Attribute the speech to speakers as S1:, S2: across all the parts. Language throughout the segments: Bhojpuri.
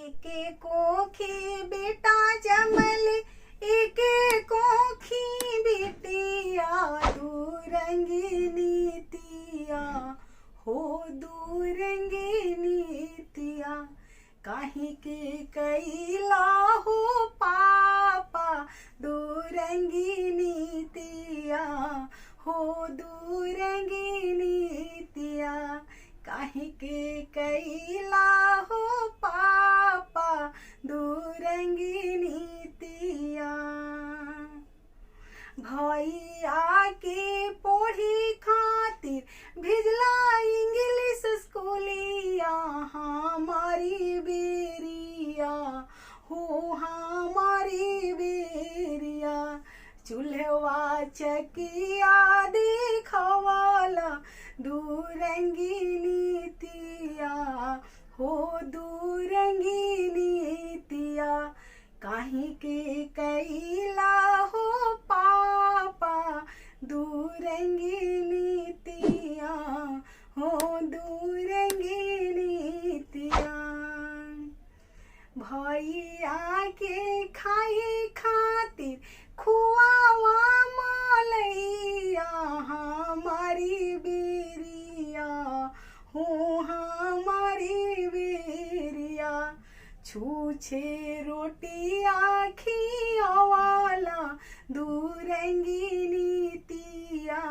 S1: एके कोखी बेटा जमल एके कोखी बिटिया दूरंगी नीतिया हो दूरंगी नीतिया काहे के कैला हो पापा दूरंगी नीतिया हो दूरंगी नीतिया काहे के कैला हो पापा दूरंगी नीतिया भैया के पढ़ी खातिर भेजला इंग्लिश स्कूलिया हमारी बेरिया हो हमारी बेरिया चूल्हवा चकिया देखवाला दूरंगी नीतिया हो दूरंगी नीतिया काहे के कैला हो पापा दूरंगी नीतिया हो दूरंगी नीतिया भैया के खाए खातिर खुआवा मलैया हमारी बेरिया हो हमारी बेरिया छूछे रोटिया खियावाला दूरंगी नीतिया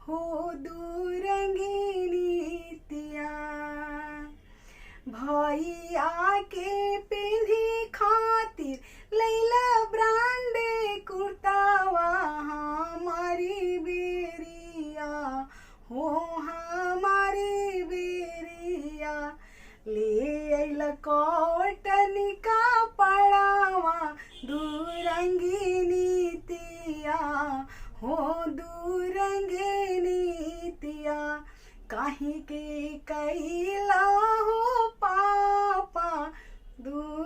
S1: हो दूरंगी नीतिया भैया के पिन्ही खातिर लैला ब्रांडे कुर्तावा हमारी बेरिया हो हमारी बेरिया ले अइला कॉटन का पड़ावा दूरंगी नीतिया हो दूरंगी नीतिया काहे के कैला हो पापा दूर